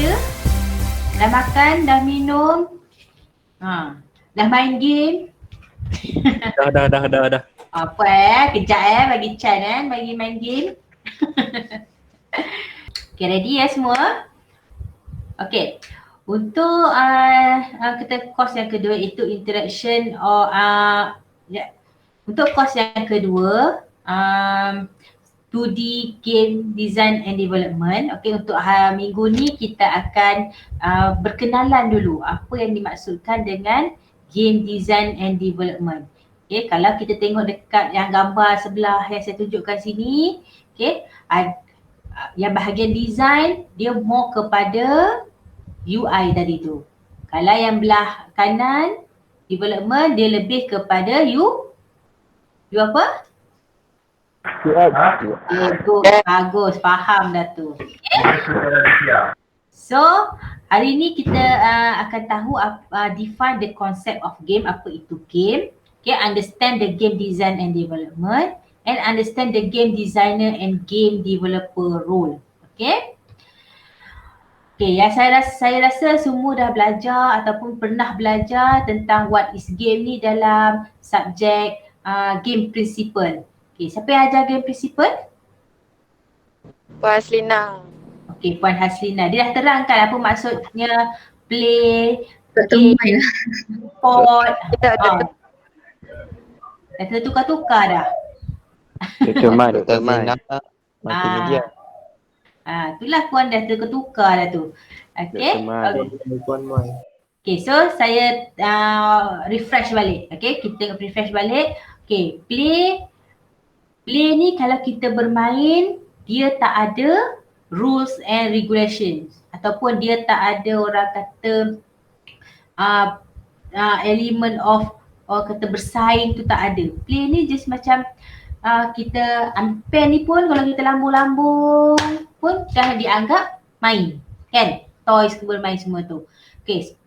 ada? Dah makan, dah minum? Dah main game? Dah. Apa kejap bagi Chan bagi main game. Okay, ready ya semua? Okay, untuk kita course yang kedua itu interaction or untuk course yang kedua 2D game design and development. Okay, untuk minggu ni kita akan berkenalan dulu apa yang dimaksudkan dengan game design and development. Okay, kalau kita tengok dekat yang gambar sebelah yang saya tunjukkan sini, okay, yang bahagian design dia more kepada UI tadi tu. Kalau yang belah kanan development dia lebih kepada you apa? Bagus, faham dah tu. Okay. So hari ni kita akan tahu define the concept of game, apa itu game. Okay, understand the game design and development and understand the game designer and game developer role. Okay. Okay, yang saya rasa semua dah belajar ataupun pernah belajar tentang what is game ni dalam subjek game principle. Okay, siapa yang ajar game principle? Puan Haslina. Okay, Puan Haslina. Dia dah terangkan apa maksudnya play, game, sport. Dah tertukar-tukar dah. Dr. Zina multimedia. Itulah Puan dah tertukar dah tu. Okay. Okay, so saya refresh balik. Okay, kita tengok refresh balik. Okay, play ni kalau kita bermain, dia tak ada rules and regulations. Ataupun dia tak ada orang kata element of kata bersaing tu tak ada. Play ni just macam kita pen ni pun kalau kita lambung-lambung pun dah dianggap main, kan? Toys bermain semua tu. Okay,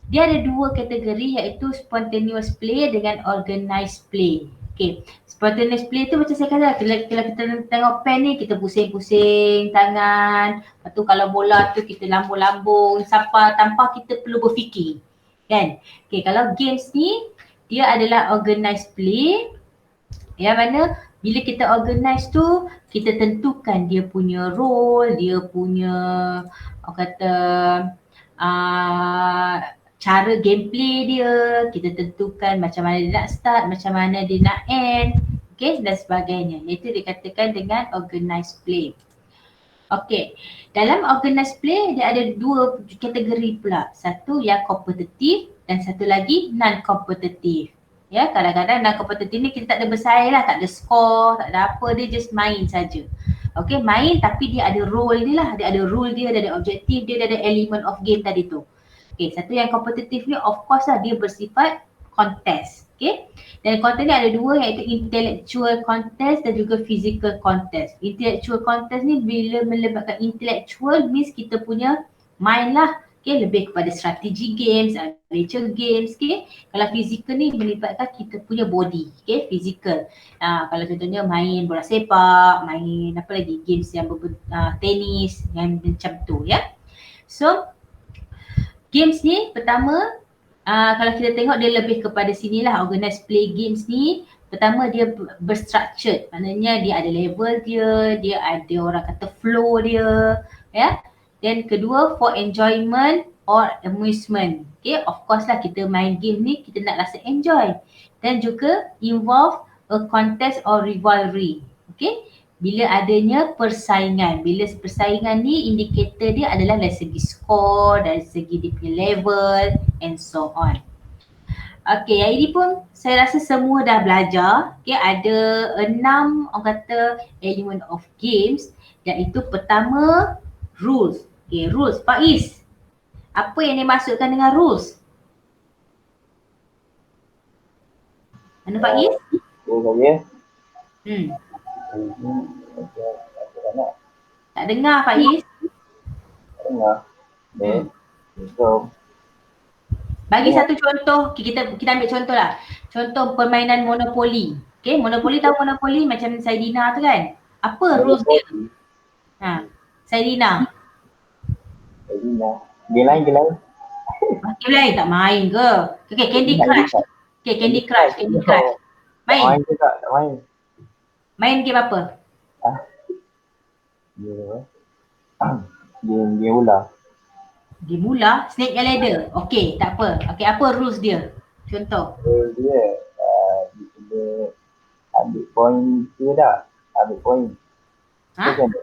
dia ada dua kategori iaitu spontaneous play dengan organized play. Okay, spontaneous play tu macam saya kata, kalau kita tengok pen ni kita pusing-pusing tangan, lepas tu kalau bola tu kita lambung-lambung tanpa kita perlu berfikir, kan? Okay, kalau games ni dia adalah organized play. Yang mana bila kita organize tu, kita tentukan dia punya role, dia punya cara gameplay dia, kita tentukan macam mana dia nak start, macam mana dia nak end, okay, dan sebagainya. Iaitu dikatakan dengan organized play. Okay, dalam organized play dia ada dua kategori pula. Satu yang kompetitif dan satu lagi non-kompetitif. Ya, kadang-kadang non-kompetitif ni kita tak ada bersaing lah, tak ada skor, tak ada apa, dia just main saja. Okay, main tapi dia ada role dia lah, dia ada rule dia ada objektif dia ada element of game tadi tu. Okay, satu yang kompetitif ni of course lah dia bersifat contest. Okay, dan konten ni ada dua iaitu intellectual contest dan juga physical contest. Intellectual contest ni bila melibatkan intellectual means kita punya mind lah. Okay, lebih kepada strategi games, adventure games, okay. Kalau physical ni melibatkan kita punya body, okay, physical. Kalau contohnya main bola sepak, main apa lagi, games yang tenis, yang macam tu ya. So, games ni pertama, kalau kita tengok dia lebih kepada sinilah, organized play games ni. Pertama dia berstructured, maknanya dia ada level dia, dia ada orang kata flow dia, ya. Dan kedua for enjoyment or amusement. Okay, of course lah kita main game ni kita nak rasa enjoy. Dan juga involve a contest or rivalry. Okay, bila adanya persaingan. Bila persaingan ni indikator dia adalah dari segi skor, dari segi dia punya level and so on. Okay, yang ini pun saya rasa semua dah belajar. Okay, ada 6 orang kata element of games, iaitu pertama rules. Okay, rules. Faiz, apa yang dimaksudkan dengan rules? Mana Faiz? Tak dengar Faiz. Bagi satu contoh, kita ambil contoh lah. Contoh permainan Monopoly. Okay, Monopoly, tahu Monopoly macam Saidina tu kan? Apa rules dia? Saidina. Game lain. Game lain tak main ke? Okay, Candy Crush. Okay, Candy Crush. Tak Main. main ke tak main. Main game apa? Game ular. Game ular, Snake and Ladder. Okay, tak apa. Okay, apa rules dia? Contoh. Dia dia ambil point ke tak? Ambil point. Ha? Macam tu.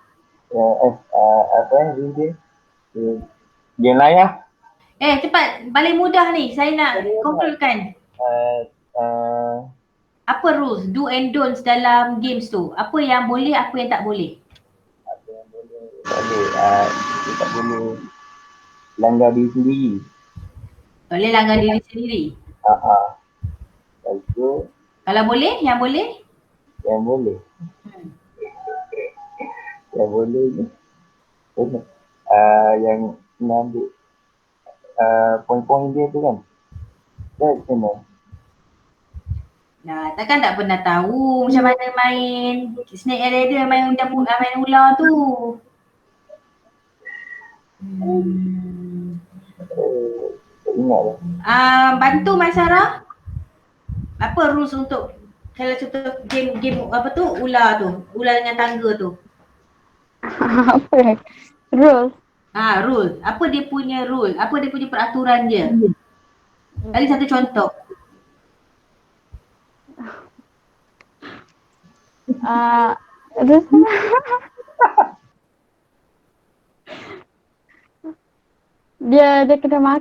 Apa rules dia? Game lain lah. Cepat. Paling mudah ni. Saya nak concludekan. Apa rules, do and don'ts dalam games tu? Apa yang boleh, apa yang tak boleh? Apa yang boleh, tak boleh. Dia tak boleh langgar diri sendiri. Tak boleh langgar diri sendiri. Lepas tu, Kalau boleh, yang boleh? yang boleh. Yang boleh ni. Yang nak ambil poin-poin dia tu kan. Dia macam mana? Nah, takkan tak pernah tahu macam mana main Snake and Ladder, main ular tu. Tak ingat lah. Bantu Mak Sarah. Apa rules untuk kalau contoh game apa tu, ular tu, ular dengan tangga tu? Apa? Rules. Rule. Apa dia punya rule? Apa dia punya peraturan dia? Kali satu contoh. Rules. Dia kena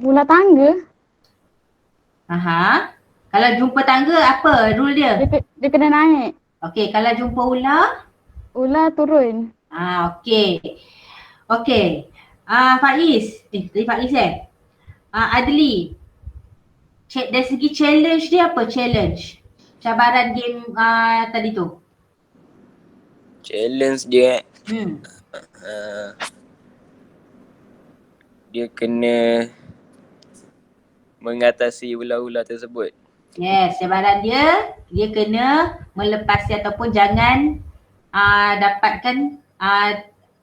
bola tangga. Kalau jumpa tangga apa rule dia? Dia kena naik. Okey, kalau jumpa ular? Ular turun. Okey. Faiz. Tadi Faiz Adli. Dari segi challenge dia apa challenge? Cabaran game tadi tu. Challenge dia dia kena mengatasi ular-ular tersebut. Yes, cabaran dia kena melepasi ataupun jangan dapatkan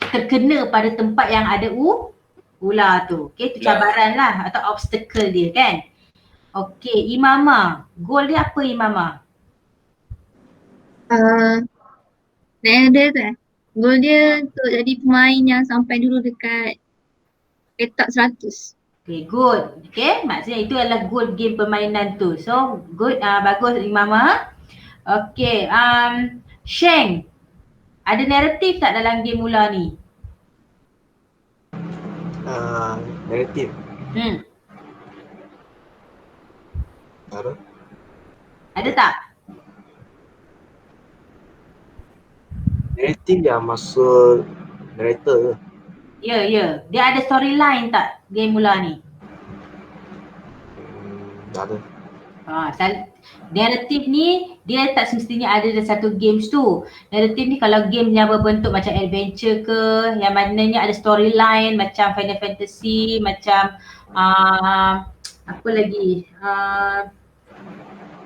terkena pada tempat yang ada ular tu. Okey, itu cabaran lah atau obstacle dia kan. Okey, Imama. Goal dia apa Imama? Ada tak? Goal dia untuk jadi pemain yang sampai dulu dekat petak 100. Okay, good. Okay, maksudnya itu adalah goal game permainan tu. So, good. Bagus Imama. Okay, Sheng. Ada naratif tak dalam game ular ni? Naratif. Ada tak? Naratif yang masuk narrator ke? Ya. Dia ada storyline tak game ular ni? Tak ada. Naratif ni dia tak semestinya ada dalam satu games tu. Naratif ni kalau game yang berbentuk macam adventure ke, yang maknanya ada storyline macam Final Fantasy, macam apa lagi,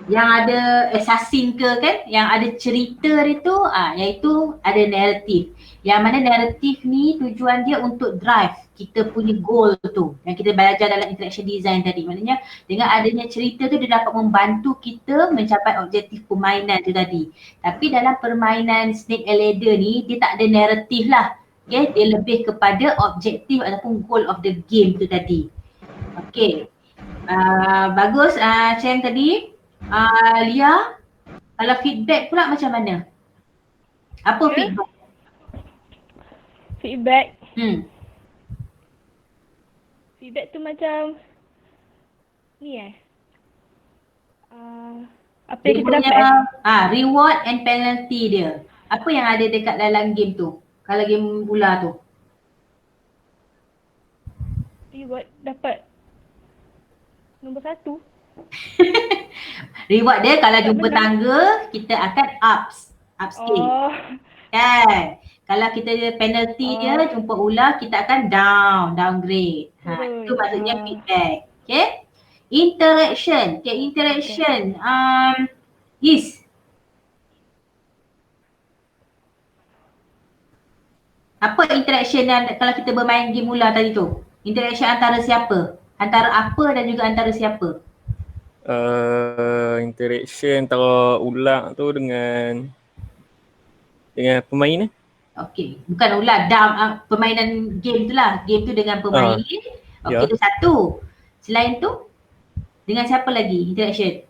yang ada assassin ke kan, yang ada cerita itu, iaitu ada naratif. Yang mana naratif ni tujuan dia untuk drive kita punya goal tu yang kita belajar dalam interaction design tadi. Maknanya dengan adanya cerita tu dia dapat membantu kita mencapai objektif permainan tu tadi. Tapi dalam permainan Snake and Ladder ni dia tak ada naratif lah. Okay, dia lebih kepada objektif ataupun goal of the game tu tadi. Okay, bagus Cheng tadi. Lia, kalau feedback pula macam mana? Apa feedback? Feedback? Feedback tu macam ni apa yang kita dapat? Reward and penalty dia. Apa yang ada dekat dalam game tu? Kalau game ular tu? Reward dapat nombor 1. Reward dia kalau jumpa tangga kita akan upscale. Kan? Kalau kita penalty dia jumpa ular kita akan downgrade. Itu maksudnya feedback. Okay? Interaction. Okay, interaction. Is Apa interaction yang kalau kita bermain game mula tadi tu? Interaction antara siapa? Antara apa dan juga antara siapa? Interaction antara ular tu dengan pemain ni. Okey, bukan ular, permainan game tu lah. Game tu dengan pemain. Okey, ya. tu satu. Selain tu, dengan siapa lagi interaction?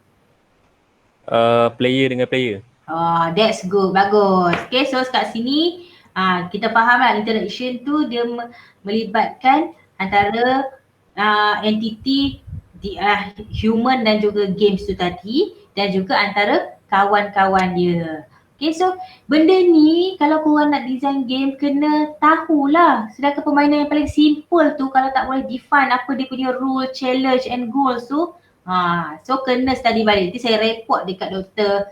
Player dengan player. Oh, that's good. Bagus. Okay, so kat sini kita faham lah interaction tu dia melibatkan antara entiti human dan juga games tu tadi dan juga antara kawan-kawan dia. Okay, so benda ni kalau korang nak design game kena tahulah. Sedangkan permainan yang paling simple tu kalau tak boleh define apa dia punya rule, challenge and goals tu, so kena study balik. Nanti saya report dekat Dr.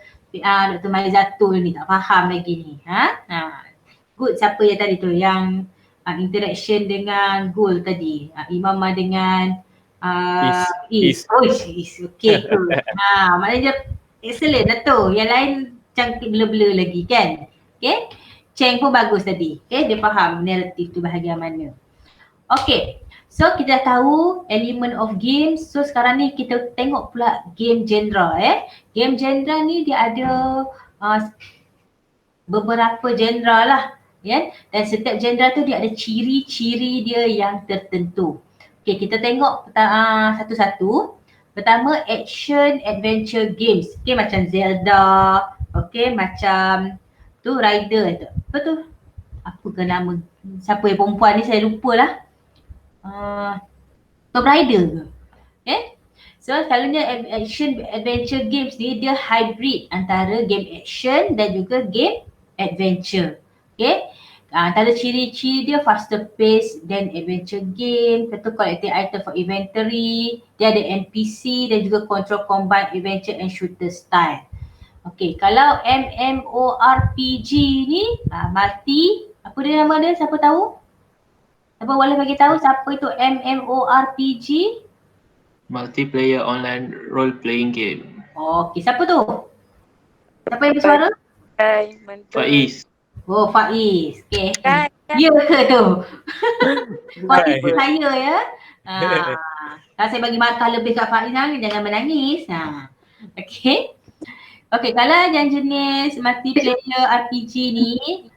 Maizatul ni, tak faham lagi ni. Good, siapa yang tadi tu yang interaction dengan goal tadi, Imamah dengan Is. Oh, Is. Okay, good. Maknanya excellent lah tu. Yang lain macam blur-blur lagi kan. Okay, Cheng pun bagus tadi. Okay, dia faham narrative tu bahagian mana. Okay, so kita dah tahu element of games. So sekarang ni kita tengok pula game genre. Game genre ni dia ada beberapa genre lah. Dan setiap genre tu dia ada ciri-ciri dia yang tertentu. Okay, kita tengok satu-satu. Pertama, action adventure games. Okay, macam Zelda. Okay, macam tu Rider tu. Apa tu? Apa ke nama? Siapa yang perempuan ni saya lupa lah. Tomb Raider ke? Okay. So selalunya action adventure games ni dia hybrid antara game action dan juga game adventure. Okay. Antara ciri-ciri dia faster pace dan adventure game, tentu collecting item for inventory, dia ada NPC dan juga control combat adventure and shooter style. Okay, kalau MMORPG ni apa dia nama dia? Siapa tahu? Siapa boleh bagi tahu siapa itu MMORPG? Multiplayer online role playing game. Okay, siapa tu? Siapa yang bersuara? Faiz. Oh, Faiz. Okay. Ya ke tu? Faiz saya ya. Kalau saya bagi markah lebih kat Faiz jangan menangis. Okay. Okay, kalau yang jenis multiplayer RPG ni,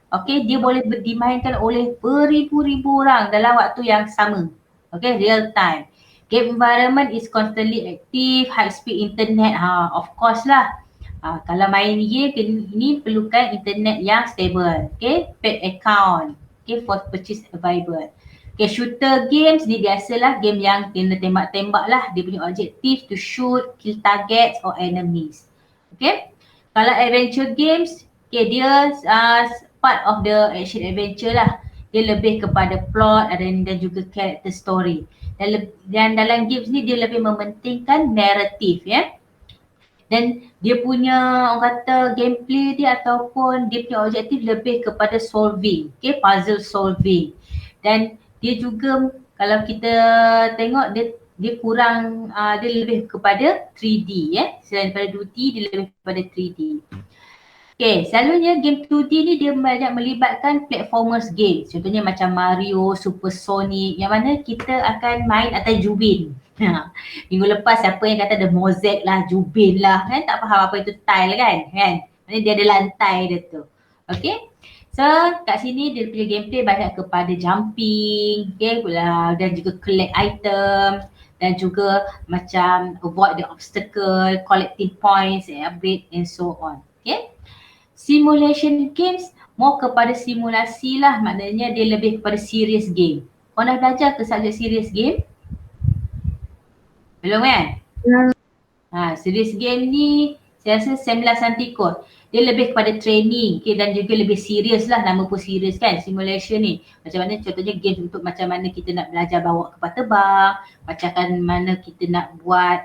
okay, dia boleh dimainkan oleh beribu-ribu orang dalam waktu yang sama. Okay, real time. Game environment is constantly active, high speed internet, of course lah. Kalau main game ini perlukan internet yang stable. Okay, paid account. Okay, for purchase available. Okay, shooter games ni biasalah game yang kena tembak-tembak lah. Dia punya objective to shoot, kill targets or enemies. Okay, kalau adventure games, okay, dia part of the action adventure lah. Dia lebih kepada plot dan juga character story. Dan dalam games ni dia lebih mementingkan narrative ya. Dan dia punya orang kata gameplay dia ataupun dia punya objektif lebih kepada solving, okay, puzzle solving. Dan dia juga kalau kita tengok dia kurang dia lebih kepada 3D ya. Selain daripada 2D dia lebih kepada 3D. Okay, selalunya game 2D ni dia banyak melibatkan platformers game. Contohnya macam Mario, Super Sonic yang mana kita akan main atas jubin. Minggu lepas siapa yang kata ada mosaic lah, jubin lah kan, tak faham apa itu tile kan. Maksudnya dia ada lantai dia tu. Okay. So kat sini dia punya gameplay banyak kepada jumping, okay, dan juga collect item dan juga macam avoid the obstacle, collecting points and upgrade and so on. Okay. Simulation games more kepada simulasi lah, maknanya dia lebih kepada serious game. Kau dah belajar ke subjek serious game? Belum kan? Serious game ni saya rasa Semla Santikot. Dia lebih kepada training, okay, dan juga lebih serius lah, nama pun serius kan simulation ni. Macam mana contohnya game untuk macam mana kita nak belajar bawa kapal terbang, macam mana kita nak buat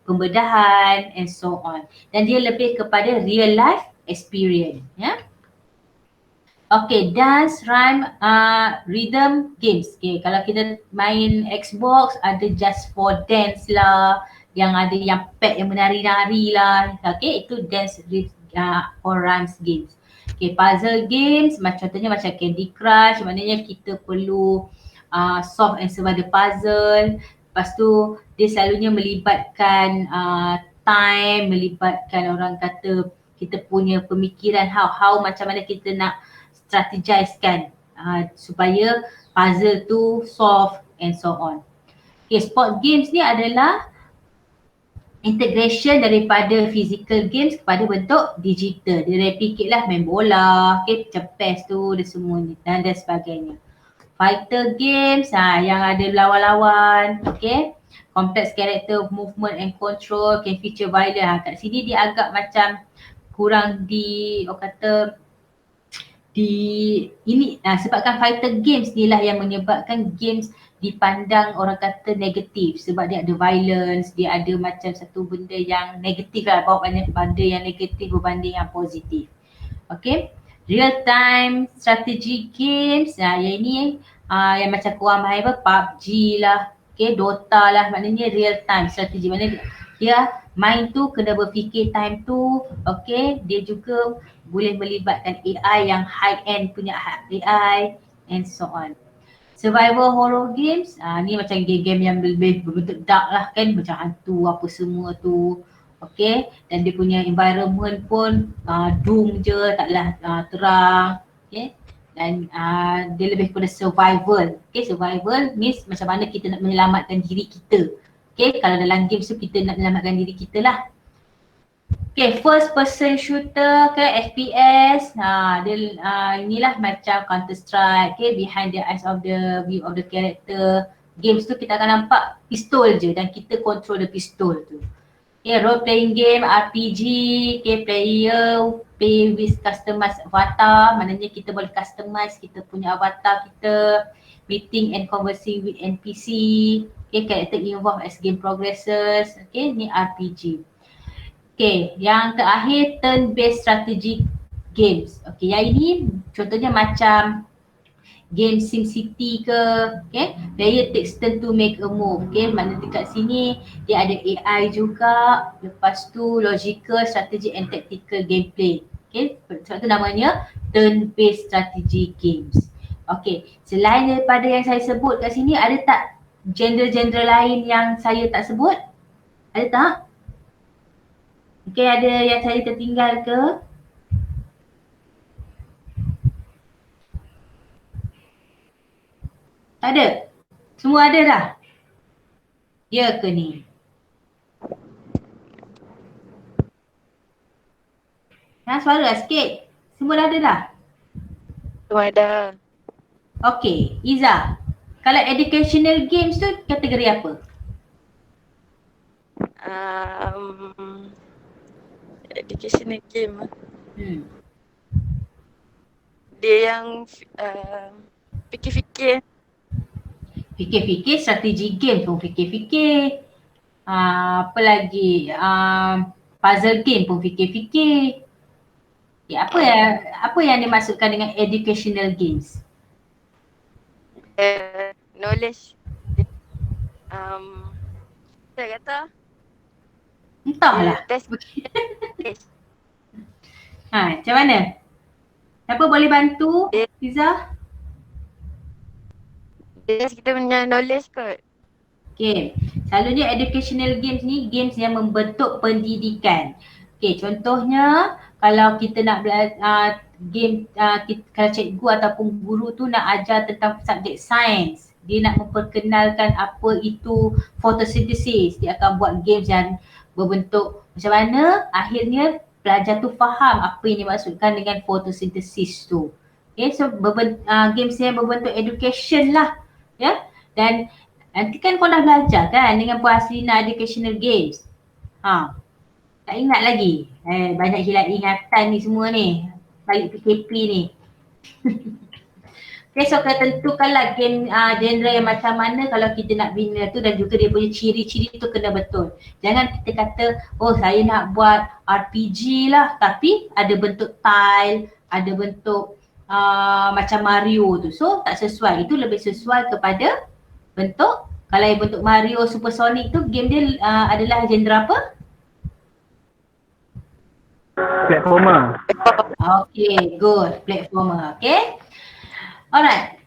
pembedahan and so on. Dan dia lebih kepada real life experience ya. Okay, dance, rhyme, rhythm games. Okay, kalau kita main Xbox ada Just for Dance lah, yang ada yang pet yang menari-nari lah. Okay, itu dance or rhymes games. Okay, puzzle games contohnya macam Candy Crush, maknanya kita perlu solve and survive the puzzle. Lepas tu dia selalunya melibatkan time, melibatkan orang kata kita punya pemikiran how macam mana kita nak strategizekan supaya puzzle tu solve and so on. Okay, sport games ni adalah integration daripada physical games kepada bentuk digital. Dia replicate lah main bola, okay, macam PES tu dan semua ni dan sebagainya. Fighter games yang ada lawan-lawan, okay. Complex character movement and control, can feature violence. Kat sini dia agak macam kurang sebabkan fighter games ni lah yang menyebabkan games dipandang orang kata negatif sebab dia ada violence, dia ada macam satu benda yang negatif lah, bawa banyak benda yang negatif berbanding yang positif. Okay, real time strategy games, yang ini yang macam korang main PUBG lah, okay, Dota lah, maknanya real time strategy, maknanya dia main tu kena berfikir time tu, okay, dia juga boleh melibatkan AI yang high end punya AI and so on. Survival horror games, ni macam game-game yang lebih berbentuk dark lah kan, macam hantu apa semua tu. Okay, dan dia punya environment pun doom je, taklah terang. Okay, dan dia lebih kepada survival. Okay, survival means macam mana kita nak menyelamatkan diri kita. Okay, kalau dalam game tu kita nak menyelamatkan diri kita lah. Okay, first person shooter ke FPS, dia inilah macam Counter Strike, okay, behind the eyes of the view of the character. Games tu kita akan nampak pistol je dan kita control the pistol tu. Okay, role playing game, RPG, okay, player play with customized avatar, maknanya kita boleh customize kita punya avatar kita, meeting and conversing with NPC, okay, character involved as game progresses, okay, ni RPG. Okay, yang terakhir turn-based strategy games. Okay, yang ini contohnya macam game SimCity ke, okay, player takes turn to make a move. Okay, maknanya dekat sini dia ada AI juga, lepas tu logical, strategy and tactical gameplay. Okay, sebab tu namanya turn-based strategy games. Okay, selain daripada yang saya sebut kat sini, ada tak genre-genre lain yang saya tak sebut? Ada tak? Okay, ada yang saya tertinggal ke? Tak ada? Semua ada dah? Ya ke ni? Suara lah sikit. Semua dah ada dah? Semua ada. Okay, Iza. Kalau educational games tu kategori apa? Educational game. Dia yang fikir-fikir. Fikir-fikir, strategi game pun fikir-fikir. Apa lagi? Puzzle game pun fikir-fikir. Okay, apa yang dimaksudkan dengan educational games? Knowledge. Saya kata. Entahlah. Macam mana? Siapa boleh bantu? Iza? Kita punya knowledge kot. Okay, selalunya educational games ni games yang membentuk pendidikan. Okay, contohnya kalau kita nak belajar game, kalau cikgu ataupun guru tu nak ajar tentang subjek sains, dia nak memperkenalkan apa itu photosynthesis, dia akan buat games yang berbentuk macam mana akhirnya pelajar tu faham apa yang dimaksudkan dengan photosynthesis tu. Okay, so games yang berbentuk education lah, ya. Dan nanti kan kau dah belajar kan dengan Puan Haslina educational games. Tak ingat lagi. Banyak hilang ingatan ni semua ni. Balik PKP ni. Okay, so tentukanlah game genre yang macam mana kalau kita nak bina tu dan juga dia punya ciri-ciri tu kena betul. Jangan kita kata, oh saya nak buat RPG lah tapi ada bentuk tile, ada bentuk macam Mario tu. So tak sesuai. Itu lebih sesuai kepada bentuk. Kalau yang bentuk Mario Supersonic tu game dia adalah genre apa? Platformer. Okay, good. Platformer. Okay. Alright.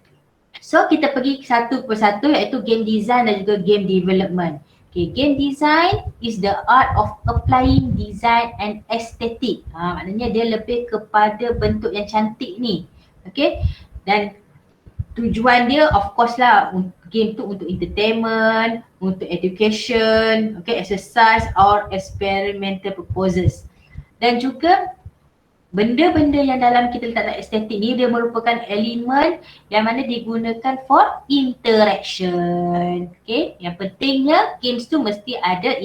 So kita pergi satu persatu iaitu game design dan juga game development. Okay, game design is the art of applying design and aesthetic. Maknanya dia lebih kepada bentuk yang cantik ni. Okay. Dan tujuan dia of course lah game tu untuk entertainment, untuk education, okay, exercise or experimental purposes. Dan juga benda-benda yang dalam kita letak dalam estetik ni dia merupakan elemen yang mana digunakan for interaction. Okay, yang pentingnya games tu mesti ada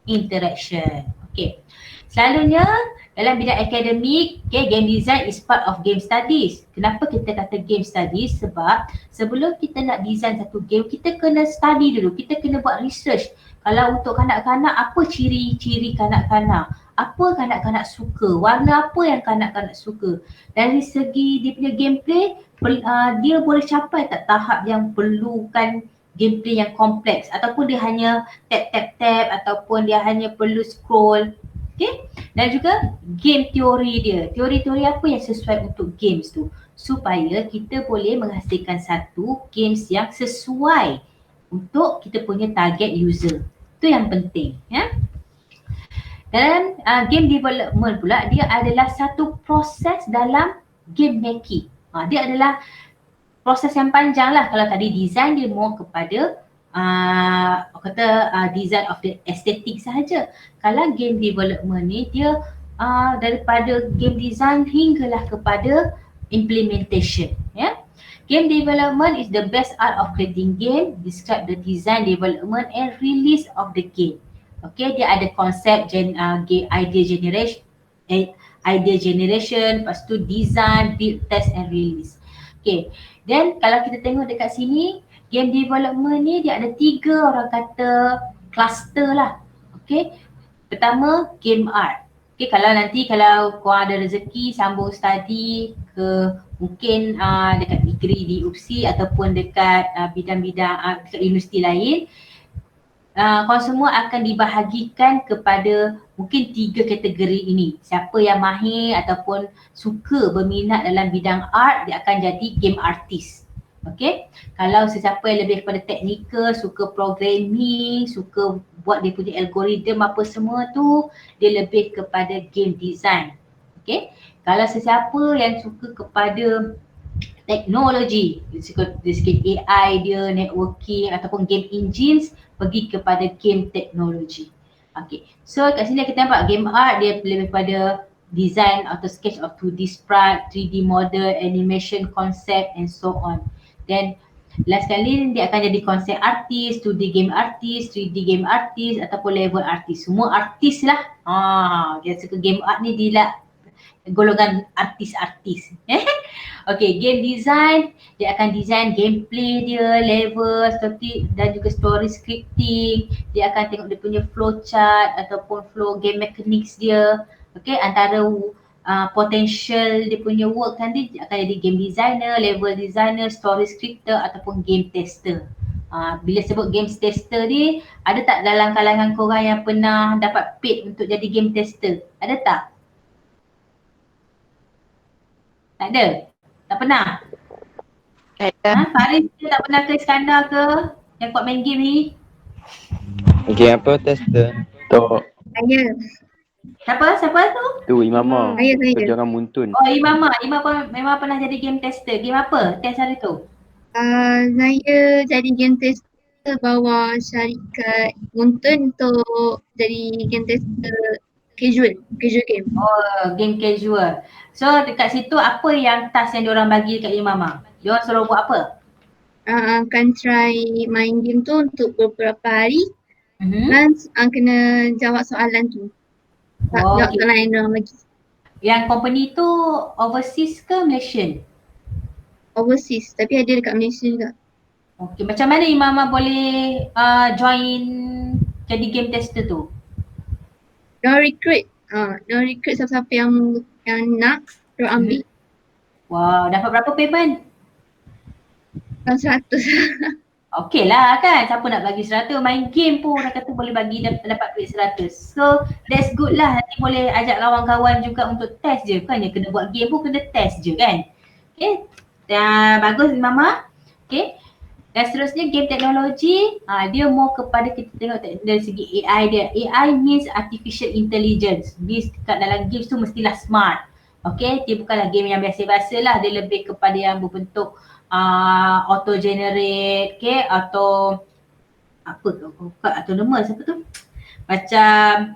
interaction. Okay, selalunya dalam bidang akademik, okay, game design is part of game studies. Kenapa kita kata game studies? Sebab sebelum kita nak design satu game, kita kena study dulu, kita kena buat research. Kalau untuk kanak-kanak, apa ciri-ciri kanak-kanak? Apa kanak-kanak suka? Warna apa yang kanak-kanak suka? Dari segi dia punya gameplay, dia boleh capai tak tahap yang perlukan gameplay yang kompleks ataupun dia hanya tap ataupun dia hanya perlu scroll. Okay? Dan juga game teori dia. Teori-teori apa yang sesuai untuk games tu supaya kita boleh menghasilkan satu games yang sesuai untuk kita punya target user. Itu yang penting, ya. Dan game development pula dia adalah satu proses dalam game making. Dia adalah proses yang panjang lah. Kalau tadi design dia more kepada design of the aesthetic sahaja. Kalau game development ni dia daripada game design hinggalah kepada implementation, ya. Game development is the best art of creating game, describe the design, development and release of the game. Okay, dia ada konsep idea generation, lepas tu design, build, test and release. Okay, then kalau kita tengok dekat sini, game development ni dia ada 3 orang kata cluster lah. Okay, pertama game art. Okay, kalau korang ada rezeki sambung study ke mungkin dekat degree di UPSI ataupun dekat bidang-bidang dekat universiti lain, korang semua akan dibahagikan kepada mungkin 3 kategori ini. Siapa yang mahir ataupun suka berminat dalam bidang art, dia akan jadi game artist. Okay, kalau sesiapa yang lebih kepada teknikal, suka programming, suka buat dia punya algoritma apa semua tu, dia lebih kepada game design. Okay, kalau sesiapa yang suka kepada teknologi, dari segi AI dia, networking ataupun game engines, pergi kepada game teknologi. Okay, so kat sini kita nampak game art dia lebih pada design atau sketch of 2D sprite, 3D model, animation, concept and so on. Then last kali dia akan jadi konsep artis, 2D game artis, 3D game artis ataupun level artis. Semua artis lah. Dia suka game art ni dia lah golongan artis-artis. Okay, game design, dia akan design gameplay dia, level, story dan juga story scripting. Dia akan tengok dia punya flow chart ataupun flow game mechanics dia. Okay, antara potential dia punya work nanti akan jadi game designer, level designer, story scripter ataupun game tester. Bila sebut game tester ni, ada tak dalam kalangan korang yang pernah dapat paid untuk jadi game tester? Ada tak? Tak ada? Tak pernah? Faris ke tak pernah ke, Iskandar ke yang kuat main game ni? Game apa tester? Tok. Saya. Siapa tu? Tu Imamah. Saya. Kerja orang Muntun. Oh, Imamah memang pernah jadi game tester. Game apa test hari tu? Saya jadi game tester bawa syarikat Muntun untuk jadi game tester casual game. Oh, game casual. So dekat situ apa yang task yang diorang bagi dekat Imamah? Diorang suruh buat apa? Akan try main game tu untuk beberapa hari dan kena jawab soalan tu. Jawab soalan yang diorang bagi. Yang company tu overseas ke Malaysian? Overseas, tapi ada dekat Malaysia juga. Okay, macam mana Imamah boleh join jadi game tester tu? Diorang recruit siapa-siapa yang nak, diorang ambil. Wow, dapat berapa payment? 100. Okey lah kan, siapa nak bagi 100, main game pun orang kata boleh bagi dapat duit 100. So that's good lah, nanti boleh ajak kawan-kawan juga untuk test je, bukannya kena buat game pun kena test je kan. Okay, bagus Mama. Okay, dan seterusnya game teknologi, dia more kepada kita tengok dari segi AI dia. AI means artificial intelligence, means kat dalam games tu mestilah smart. Okay, dia bukanlah game yang biasa-biasa lah, dia lebih kepada yang berbentuk auto generate, okay, atau apa tu, autonomous apa tu, macam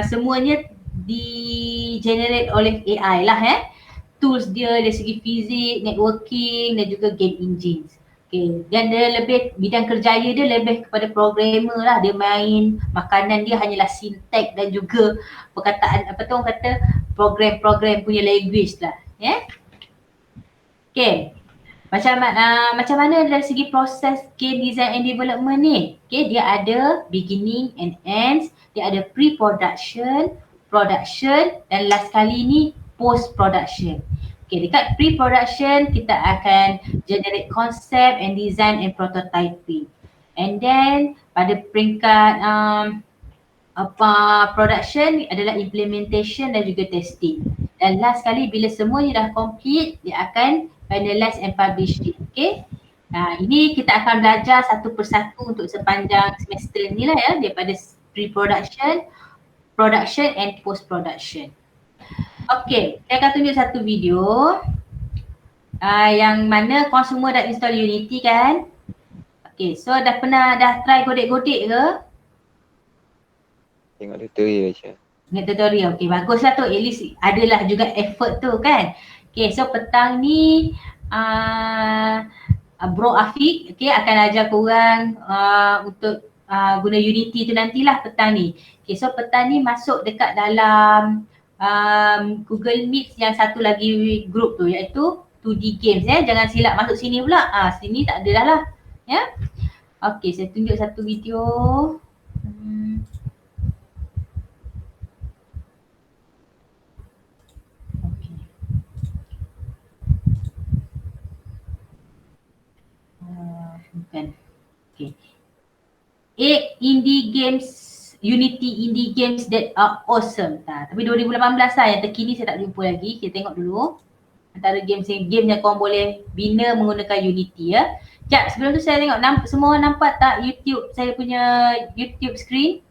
semuanya di generate oleh AI lah tools dia dari segi fizik, networking dan juga game engines. Okay, dan dia lebih, bidang kerjaya dia lebih kepada programmer lah, dia main makanan dia hanyalah syntax dan juga perkataan apa tu orang kata program punya language lah Okay, macam mana dari segi proses game design and development ni? Okay, dia ada beginning and ends, dia ada pre-production, production dan last kali ni post-production. Okay, dekat pre-production kita akan generate concept and design and prototyping. And then pada peringkat production adalah implementation dan juga testing. Dan last kali bila semuanya dah complete, dia akan finalize and publish it. Okay. Ini kita akan belajar satu persatu untuk sepanjang semester ni lah daripada pre-production, production and post-production. Okay, saya akan tunjuk satu video yang mana korang semua dah install Unity kan? Okay, so dah try godek-godek ke? Tengok tutorial je. Tengok tutorial, okay baguslah tu, at least adalah juga effort tu kan. Okay, so petang ni Bro Afiq akan ajar korang untuk guna Unity tu nantilah petang ni. Okay, so petang ni masuk dekat dalam Google Meet yang satu lagi group tu, iaitu 2D Games jangan silap masuk sini pula. Sini tak ada dah lah Okay, saya tunjuk satu video. Bukan. Okay. 8 indie games, Unity indie games that are awesome. Tapi 2018 lah yang terkini saya tak jumpa lagi. Kita tengok dulu. Antara game yang korang boleh bina menggunakan Unity Sekejap, sebelum tu saya tengok semua orang nampak tak YouTube, saya punya YouTube screen?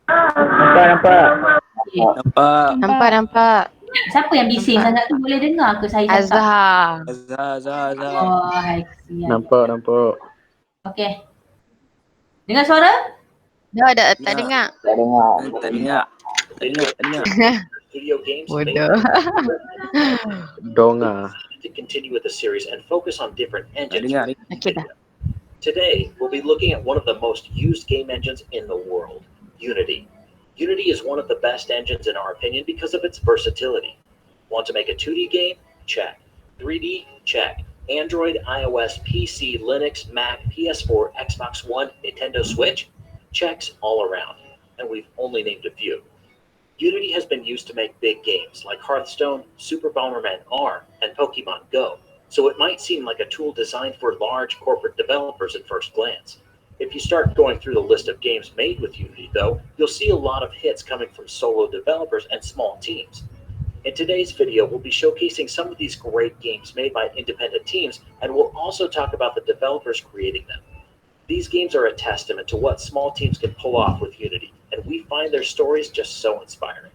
Nampak. Okay. Nampak. Siapa yang bising sangat tu, boleh dengar ke saya cakap? Azhar. Oh, I see. Nampak. Okay. Dengar suara? Dah tak dengar. Tak dengar. Video games Bodoh. Donga. to continue with the series and focus on different engines. Okay dah. Today, we'll be looking at one of the most used game engines in the world, Unity. Unity is one of the best engines in our opinion because of its versatility. Want to make a 2D game? Check. 3D? Check. Android, iOS, PC, Linux, Mac, PS4, Xbox One, Nintendo Switch? Checks all around. And we've only named a few. Unity has been used to make big games like Hearthstone, Super Bomberman R, and Pokemon Go, so it might seem like a tool designed for large corporate developers at first glance. If you start going through the list of games made with Unity though, you'll see a lot of hits coming from solo developers and small teams. In today's video, we'll be showcasing some of these great games made by independent teams, and we'll also talk about the developers creating them. These games are a testament to what small teams can pull off with Unity, and we find their stories just so inspiring.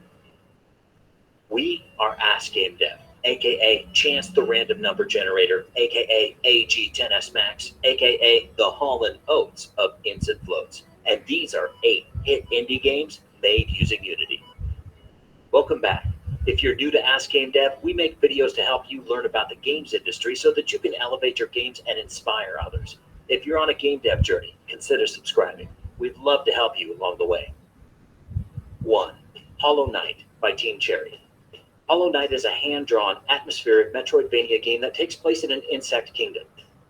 We are Ask Game Dev, aka Chance the Random Number Generator, aka AG10S Max, aka the Hall & Oates of Instant Floats, and these are 8 hit indie games made using Unity. Welcome back. If you're new to Ask Game Dev, we make videos to help you learn about the games industry so that you can elevate your games and inspire others. If you're on a game dev journey, consider subscribing. We'd love to help you along the way. 1. Hollow Knight by Team Cherry. Hollow Knight is a hand-drawn, atmospheric Metroidvania game that takes place in an insect kingdom.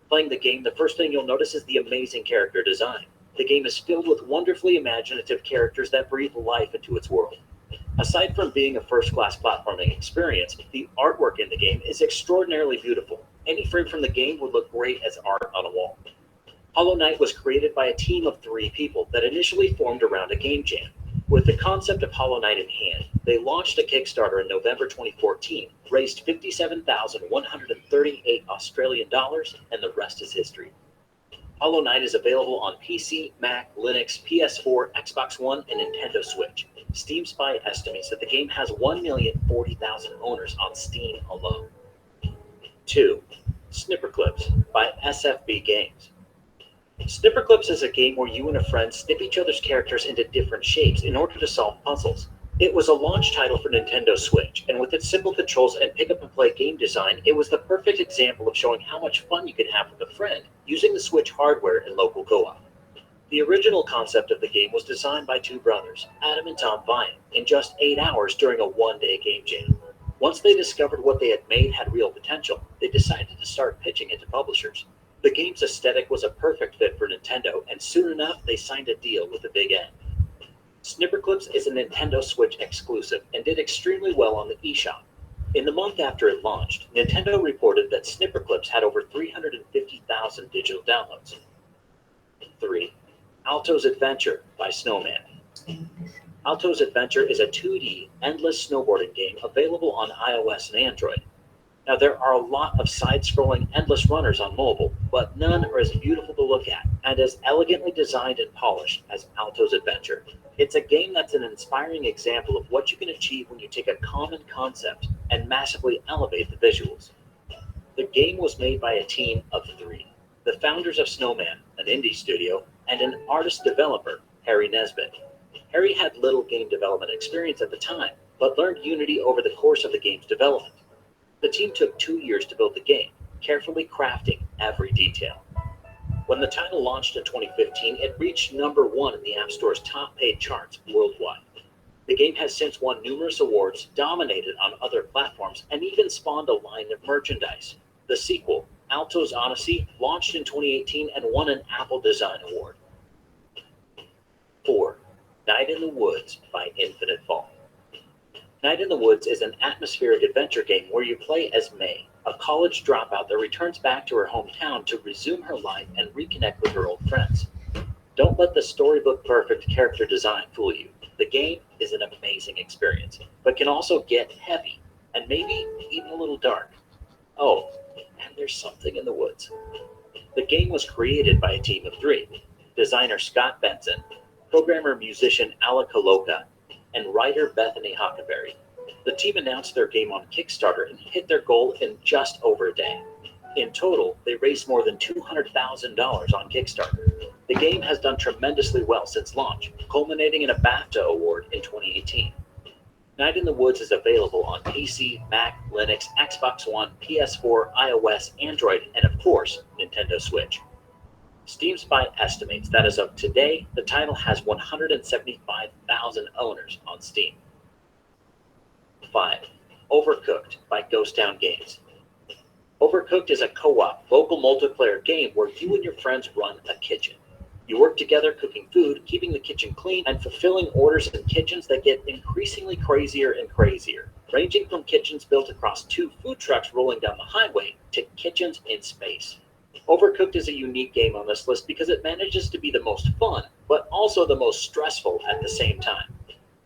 Playing the game, the first thing you'll notice is the amazing character design. The game is filled with wonderfully imaginative characters that breathe life into its world. Aside from being a first-class platforming experience, the artwork in the game is extraordinarily beautiful. Any frame from the game would look great as art on a wall. Hollow Knight was created by a team of 3 people that initially formed around a game jam. With the concept of Hollow Knight in hand, they launched a Kickstarter in November 2014, raised 57,138 Australian dollars, and the rest is history. Hollow Knight is available on PC, Mac, Linux, PS4, Xbox One, and Nintendo Switch. Steam Spy estimates that the game has 1,040,000 owners on Steam alone. 2. Snipperclips by SFB Games. Snipperclips is a game where you and a friend snip each other's characters into different shapes in order to solve puzzles. It was a launch title for Nintendo Switch, and with its simple controls and pick-up-and-play game design, it was the perfect example of showing how much fun you could have with a friend using the Switch hardware and local co-op. The original concept of the game was designed by 2 brothers, Adam and Tom Vine, in just 8 hours during a one-day game jam. Once they discovered what they had made had real potential, they decided to start pitching it to publishers. The game's aesthetic was a perfect fit for Nintendo, and soon enough they signed a deal with a big N. Snipperclips is a Nintendo Switch exclusive and did extremely well on the eShop. In the month after it launched, Nintendo reported that Snipperclips had over 350,000 digital downloads. 3. Alto's Adventure by Snowman. Alto's Adventure is a 2D, endless snowboarding game available on iOS and Android. Now, there are a lot of side-scrolling endless runners on mobile, but none are as beautiful to look at and as elegantly designed and polished as Alto's Adventure. It's a game that's an inspiring example of what you can achieve when you take a common concept and massively elevate the visuals. The game was made by a team of 3. The founders of Snowman, an indie studio, and an artist-developer, Harry Nesbitt. Harry had little game development experience at the time, but learned Unity over the course of the game's development. The team took 2 years to build the game, carefully crafting every detail. When the title launched in 2015, it reached number 1 in the App Store's top paid charts worldwide. The game has since won numerous awards, dominated on other platforms, and even spawned a line of merchandise. The sequel, Alto's Odyssey, launched in 2018 and won an Apple Design Award. 4. Night in the Woods by Infinite Fall. Night in the Woods is an atmospheric adventure game where you play as May, a college dropout that returns back to her hometown to resume her life and reconnect with her old friends. Don't let the storybook perfect character design fool you. The game is an amazing experience, but can also get heavy and maybe even a little dark. Oh, and there's something in the woods. The game was created by a team of 3, designer Scott Benson, programmer-musician Alaka Loka, and writer Bethany Hockenberry. The team announced their game on Kickstarter and hit their goal in just over a day. In total, they raised more than $200,000 on Kickstarter. The game has done tremendously well since launch, culminating in a BAFTA award in 2018. Night in the Woods is available on PC, Mac, Linux, Xbox One, PS4, iOS, Android, and of course, Nintendo Switch. Steam Spy estimates that as of today, the title has 175,000 owners on Steam. 5. Overcooked by Ghost Town Games. Overcooked is a co-op, local multiplayer game where you and your friends run a kitchen. You work together cooking food, keeping the kitchen clean, and fulfilling orders in kitchens that get increasingly crazier and crazier, ranging from kitchens built across 2 food trucks rolling down the highway to kitchens in space. Overcooked is a unique game on this list because it manages to be the most fun, but also the most stressful at the same time.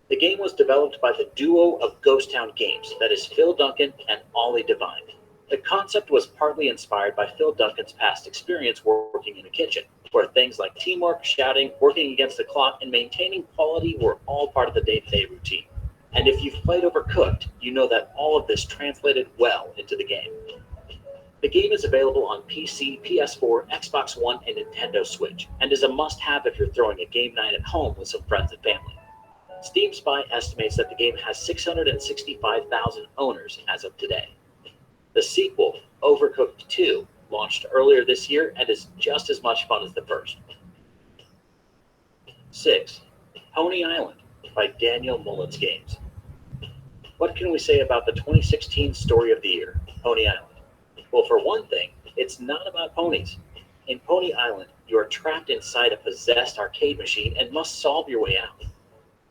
The game was developed by the duo of Ghost Town Games, that is Phil Duncan and Ollie Devine. The concept was partly inspired by Phil Duncan's past experience working in a kitchen, where things like teamwork, shouting, working against the clock, and maintaining quality were all part of the day-to-day routine. And if you've played Overcooked, you know that all of this translated well into the game. The game is available on PC, PS4, Xbox One, and Nintendo Switch, and is a must-have if you're throwing a game night at home with some friends and family. Steam Spy estimates that the game has 665,000 owners as of today. The sequel, Overcooked 2, launched earlier this year and is just as much fun as the first. 6. Pony Island by Daniel Mullins Games. What can we say about the 2016 story of the year, Pony Island? Well, for one thing, it's not about ponies. In Pony Island, you are trapped inside a possessed arcade machine and must solve your way out.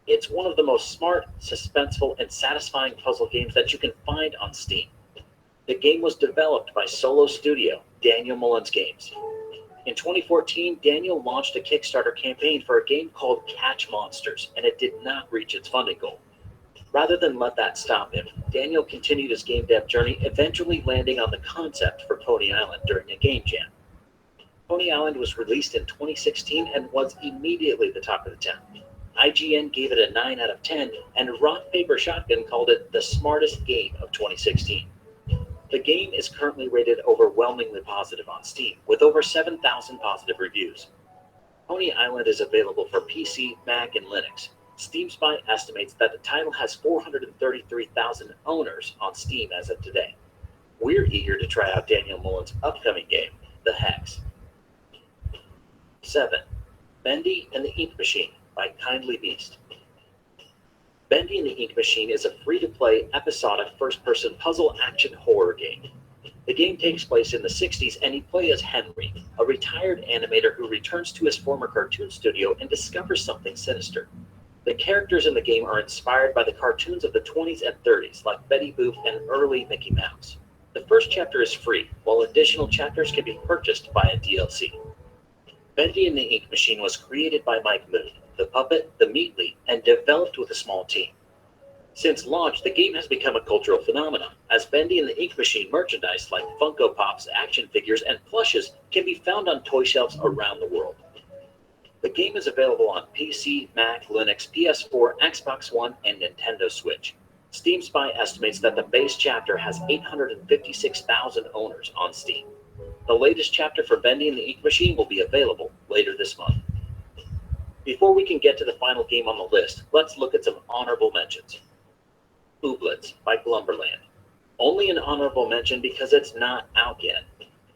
It's one of the most smart, suspenseful, and satisfying puzzle games that you can find on Steam. The game was developed by solo studio Daniel Mullins Games. In 2014, Daniel launched a Kickstarter campaign for a game called Catch Monsters, and it did not reach its funding goal. Rather than let that stop him, Daniel continued his game dev journey, eventually landing on the concept for Pony Island during a game jam. Pony Island was released in 2016 and was immediately the talk of the town. IGN gave it a 9 out of 10, and Rock Paper Shotgun called it the smartest game of 2016. The game is currently rated overwhelmingly positive on Steam, with over 7,000 positive reviews. Pony Island is available for PC, Mac, and Linux. Steam Spy estimates that the title has 433,000 owners on Steam as of today. We're eager to try out Daniel Mullen's upcoming game, The Hex. 7. Bendy and the Ink Machine by Kindly Beast. Bendy and the Ink Machine is a free-to-play, episodic, first-person puzzle action horror game. The game takes place in the 60s, and you play as Henry, a retired animator who returns to his former cartoon studio and discovers something sinister. The characters in the game are inspired by the cartoons of the 20s and 30s, like Betty Boop and early Mickey Mouse. The first chapter is free, while additional chapters can be purchased via DLC. Bendy and the Ink Machine was created by Mike Moon, the puppet, the Meatly, and developed with a small team. Since launch, the game has become a cultural phenomenon, as Bendy and the Ink Machine merchandise like Funko Pops, action figures, and plushes can be found on toy shelves around the world. The game is available on PC, Mac, Linux, PS4, Xbox One, and Nintendo Switch. Steam Spy estimates that the base chapter has 856,000 owners on Steam. The latest chapter for Bendy and the Ink Machine will be available later this month. Before we can get to the final game on the list, let's look at some honorable mentions. Ooblets by Glumberland. Only an honorable mention because it's not out yet.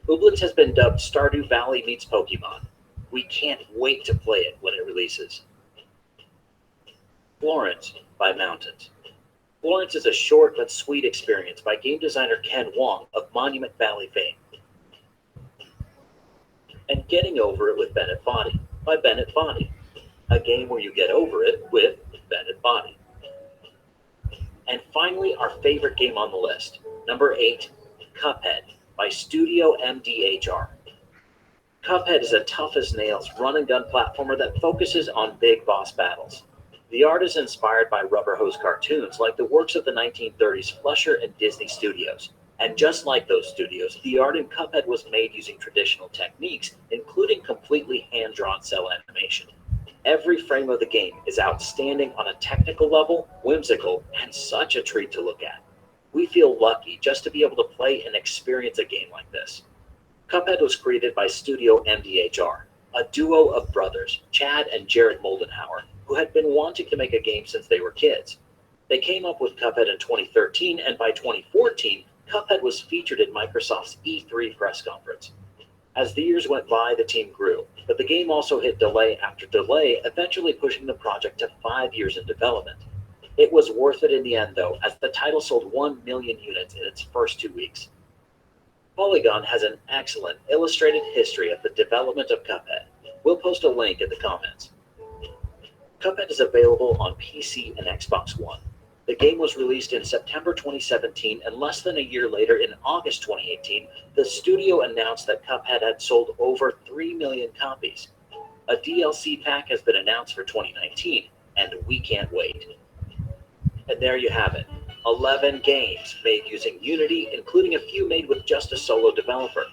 Ooblets has been dubbed Stardew Valley meets Pokemon. We can't wait to play it when it releases. Florence by Mountains. Florence is a short but sweet experience by game designer Ken Wong of Monument Valley fame. And Getting Over It with Bennett Foddy by Bennett Foddy, a game where you get over it with Bennett Foddy. And finally, our favorite game on the list, number 8, Cuphead by Studio MDHR. Cuphead is a tough-as-nails run-and-gun platformer that focuses on big boss battles. The art is inspired by rubber hose cartoons like the works of the 1930s Fleischer and Disney Studios. And just like those studios, the art in Cuphead was made using traditional techniques, including completely hand-drawn cell animation. Every frame of the game is outstanding on a technical level, whimsical, and such a treat to look at. We feel lucky just to be able to play and experience a game like this. Cuphead was created by Studio MDHR, a duo of brothers, Chad and Jared Moldenhauer, who had been wanting to make a game since they were kids. They came up with Cuphead in 2013, and by 2014, Cuphead was featured in Microsoft's E3 press conference. As the years went by, the team grew, but the game also hit delay after delay, eventually pushing the project to 5 years in development. It was worth it in the end, though, as the title sold 1 million units in its first 2 weeks. Polygon has an excellent illustrated history of the development of Cuphead. We'll post a link in the comments. Cuphead is available on PC and Xbox One. The game was released in September 2017, and less than a year later, in August 2018, the studio announced that Cuphead had sold over 3 million copies. A DLC pack has been announced for 2019, and we can't wait. And there you have it. 11 games made using Unity, including a few made with just a solo developer.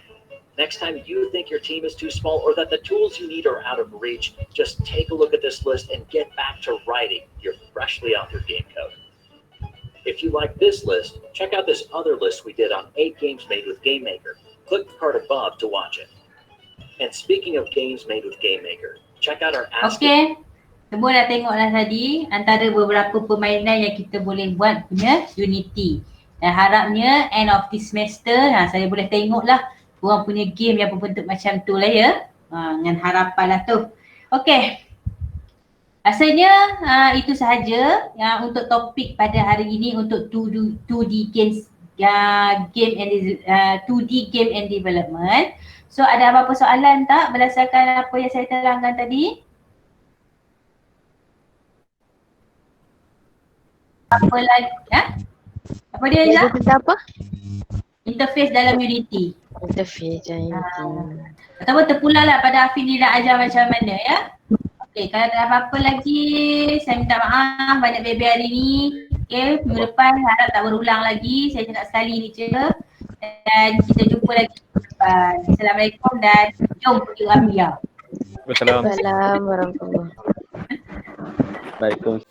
Next time you think your team is too small or that the tools you need are out of reach, just take a look at this list and get back to writing your freshly authored game code. If you like this list, check out this other list we did on 8 games made with GameMaker. Click the card above to watch it. And speaking of games made with GameMaker, check out our Ask Okay, semua dah tengok dah tadi antara beberapa permainan yang kita boleh buat punya Unity. Dan harapnya end of this semester saya boleh tengok lah korang punya game yang berbentuk macam tu lah ya. Dengan harapan lah tu. Okay. Rasanya itu sahaja untuk topik pada hari ini untuk 2D games, game 2D game and development. So ada apa-apa soalan tak berdasarkan apa yang saya terangkan tadi? Apa lagi? Apa dia Izzah? Apa? Interface dalam Unity. Interface dalam Unity. Ataupun terpulang lah pada Hafid ni nak ajar macam mana ya. Okay, kalau ada apa-apa lagi, saya minta maaf banyak baby hari ni. Okay, minggu depan harap tak berulang lagi. Saya cakap sekali ni je. Dan kita jumpa lagi minggu depan. Assalamualaikum dan jom pergi Gambia. Wassalam. Assalamualaikum warahmatullahi Waalaikumsalam.